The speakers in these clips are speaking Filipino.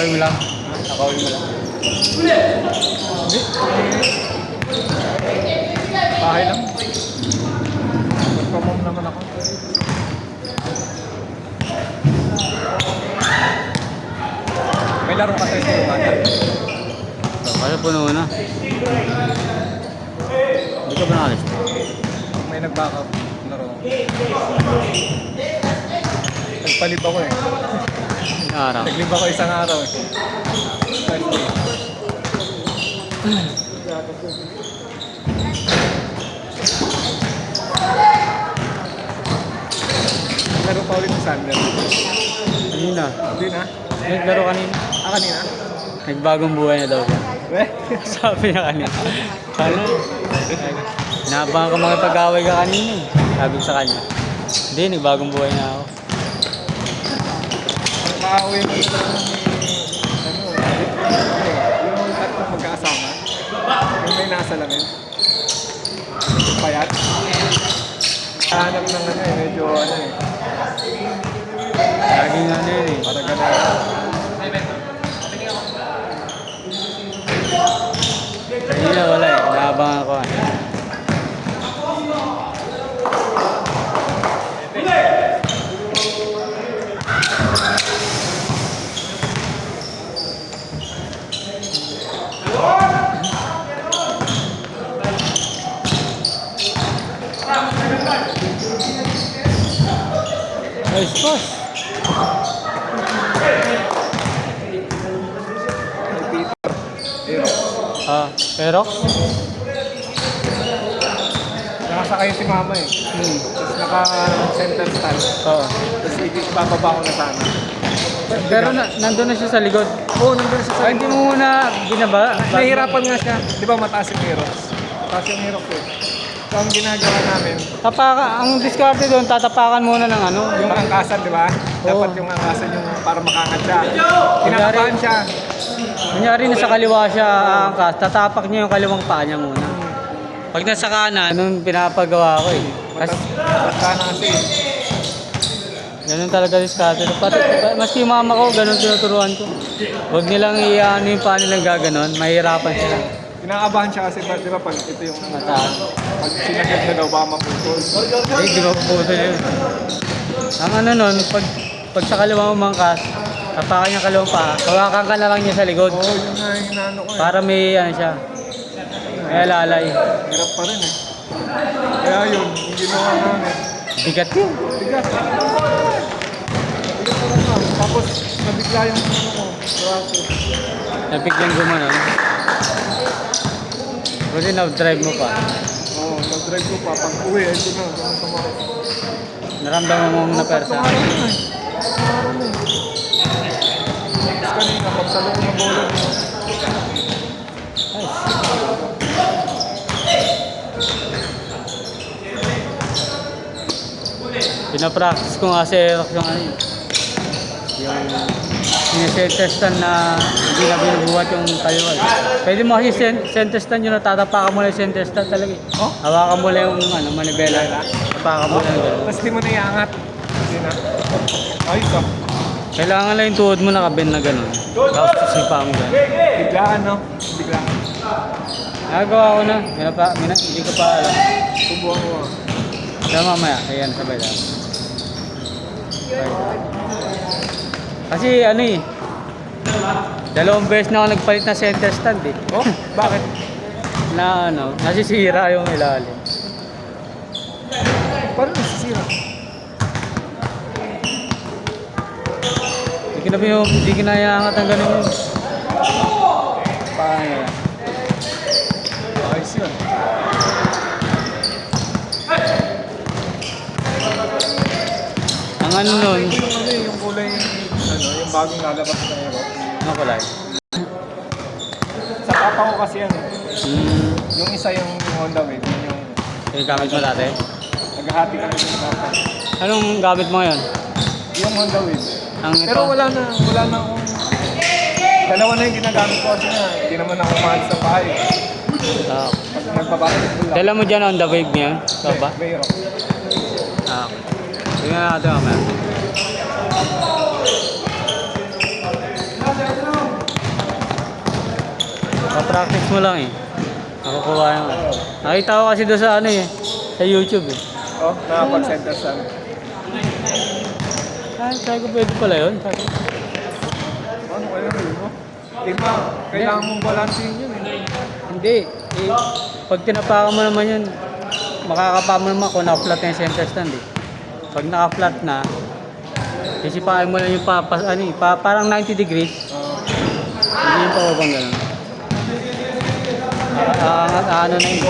Nakawin mo lang. Nakawin mo lang. Bahay lang. Magpamom naman ako. May laro ka tayo sa Uganda. Kaya puno na. Hindi ka ba nakalis? May nag-backup. Laro. Nagpalib ako eh. Araw. Naglib ako isang araw eh. Laro pa ulit sa Sander. Kanina. Hindi na. Naglaro kanina. Kanina? Nagbagong buhay na daw siya. Eh? Sabi niya kanina. Kano? Inabangan ka mga pag-away ka kanina eh. Sabi ko sa kanya. Hindi, nagbagong buhay na ako. Nakauwi mo ito yung tatlong magkakasama. Yung may nasa lamin. Payat. Hanap ng ano eh, medyo ano eh. Laging ano yun eh. Parang gano'n. Kanina wala eh. Inabangan ko ah. Ay, boss. Ah, pero? Nakasakay si mama eh. Tapos naka-center stand. Oo. Tapos ibababa ko na sana. Pero nandun na siya sa likod. Oo, nandun siya sa... Ay, hindi mo muna binaba. Nahihirapan nga siya. Di ba mataas yung Heroes? Mataas yung Heroes eh. So ang ginagawa namin, Ang diskarte doon, tatapakan muna ng ano. yung angkasan, di ba? Dapat yung angkasan yung para makangat siya. Kinakabahan siya. Kunyari nasa kaliwa siya aangkas, tatapak niya yung kaliwang paa niya muna. Pag nasa kanan, anong pinapagawa ko eh. Basta na kasi. Ganun talaga diskarte. Maski yung mama ko, ganun tinuturuan ko. Huwag nilang i-ano yung paa nilang gaganon, mahirapan sila. Kinakabahan siya kasi, di ba, pag ito yung Mataas. pag sinagad na daw, baka maputol. Eh, di ba puputo yun? Ang ano nun, pag sa kaliwang umangkas, tapakan niya kaliwang paa, hawakan ka na lang niya sa likod. Oo, yun nga yung inaano ko eh. Para may ano siya, may alalay. Hirap pa rin eh. Kaya yun, yung ginawa namin. Bigat yun. Bigat. Bigat talaga. Tapos, nabigla yung ano ko. Braso. Nabiglang gumanon. Buti na-drive mo pa. Oo, nag-drive ko pa. Pag uwi, ito na. Ganun sa mga. Naramdaman mo na persa. Tapos kanina, pagsalo ko ng bola. Pinapractice ko nga si Erox yung ano yung sinesentestan na hindi na binubuhat yung kaliwa. Pwede mo kasi sentestan yun, natatapakan mo lang yung sentestan talaga eh. Oh? Hawakan mo lang yung ano, manibela. Tapakan mo lang gano'n. Tapos di mo na iangat. Hindi na. Ayos ah. Kailangan lang yung tuhod mo nakabend na gano'n. Tapos sisipa mo gano'n. Biglaan, no? Biglaan. Nagawa ko na. Hindi ko pa alam. Subuhan ko ah. Kaya mamaya, ayan, sabay lang. Kasi ano eh, 2 beses na ako nagpalit na center stand eh. Oh? Bakit? Na ano, nasisira yung ilalim. Paano nasisira? Hindi kinayangat ang ganun yun. Paano yan? Ayos yun. Ang ano nun, Yung kulay, yung bagong lalabas na Aero. ano kulay? Sa papa ko kasi yan. Hmm, Yung isa yung Honda Wave, yun yung yung gamit mo dati? naghahati kami sa papa. Anong gamit mo ngayon? Yung Honda Wave. Ang ito? Pero wala na akong... Dalawa na yung ginagamit ko kasi nga, hindi naman ako mahal sa bahay. Pag nagbabasketball lang. Dala mo dyan on the wave ngayon? Ito ba? Mayroon. Ah, okay. Tingnan natin mamaya. Pa-practice mo lang eh. Nakukuha naman. Nakita ko kasi doon sa ano eh, sa YouTube eh. Oh, nakapag-center saan? Sabi ko pwede pala yun. Sabi ko, Ano kaya yun mo? Di ba, kailangan mong balansin yun eh. hindi. Eh, pag tinapakan mo naman yun, makakapa mo naman kung naka-flat na yung center stand eh. Pag naka-flat na, sisipain mo lang yung parang 90 degrees. Hindi yung pababang gano'n. Ano na yung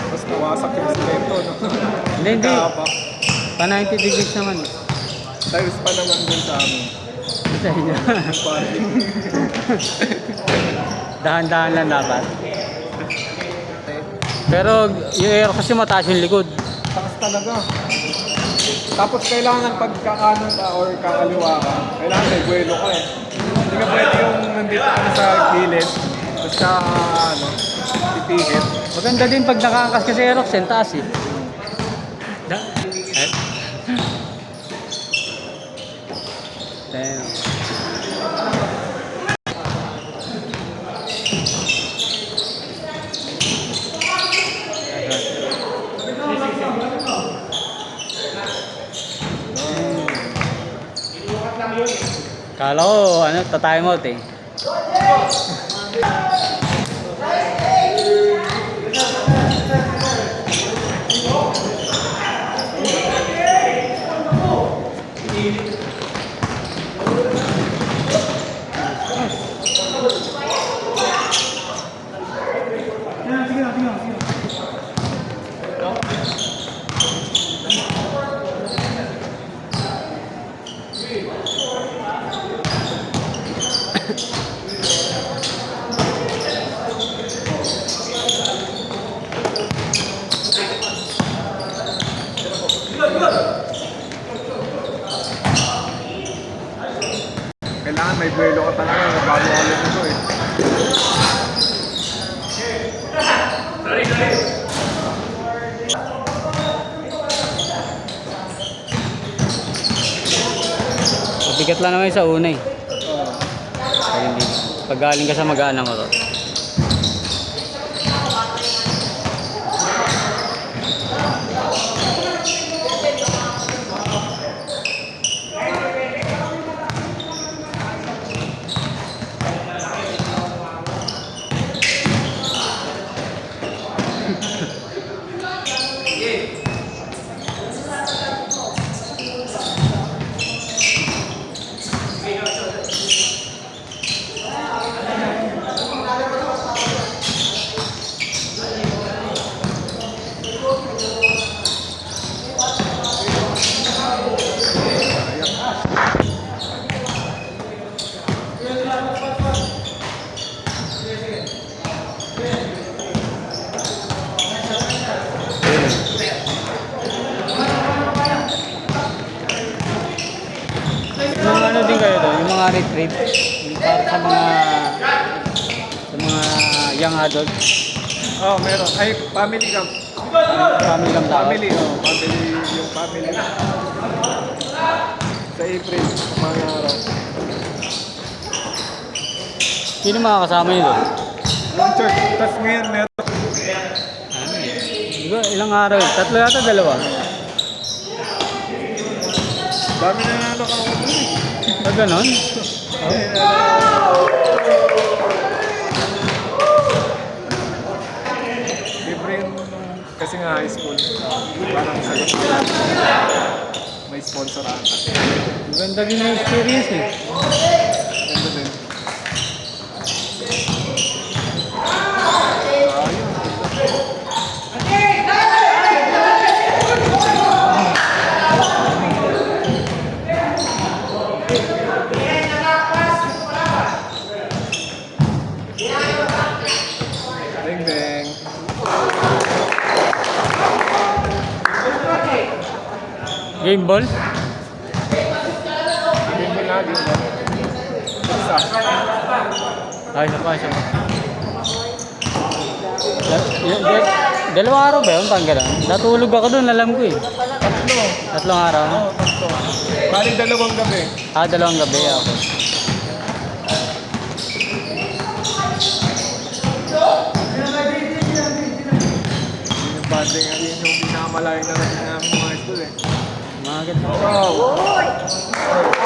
Tapos nawasak yung simento, no? Hindi. Kapa. Pa 90 degrees naman. Tiles pa naman dun sa amin. Sa inyo. Yung parking. Dahan-dahan lang dapat. Pero yung air kasi mataas yung likod. Takas talaga. Tapos kailangan pagkakanan ka or kakaliwa ka, kailangan may buwelo ka eh. Hindi ka pwede yung nandito ka na sa gilid, tapos ka, pipihit. Maganda din pag nakaangkas kasi aerox, yung taas eh. Damn. Kala ko, ta-time out eh. Kailangan may buwelo ka talaga bago ka lumito eh. Mabigat lang naman sa una eh. Kaya hindi. Pag galing ka sa magaan ng motor. Yung ano din kayo doon, yung mga retreat, yung para sa mga young adults, Oh, meron. Ay, family camp. family camp tawag. Family, yung family. Sa April, mga araw. Sino mga kasama nyo doon? Yung church, tapos ngayon meron. Ilang araw eh? Tatlo yata, dalawa. Dami na nalo ka ako. Ah, ganon? Libre yun kasi nga high school. Parang sagot may sponsor ata. Maganda din yung experience eh. Ganda din. Ding ding. Game ball? Game mo na, game mo. Isa. Ay, isa pa. Dalawang araw ba yun? Pang gano'n? Natulog ako doon, alam ko eh. Tatlo. Tatlong araw. Oo, tatlo. to. Bali 2 gabi. Dalawang gabi ako. Yung banding, yun yung pinakamalayong narating namin mga idol eh. Mga ganito. Wow!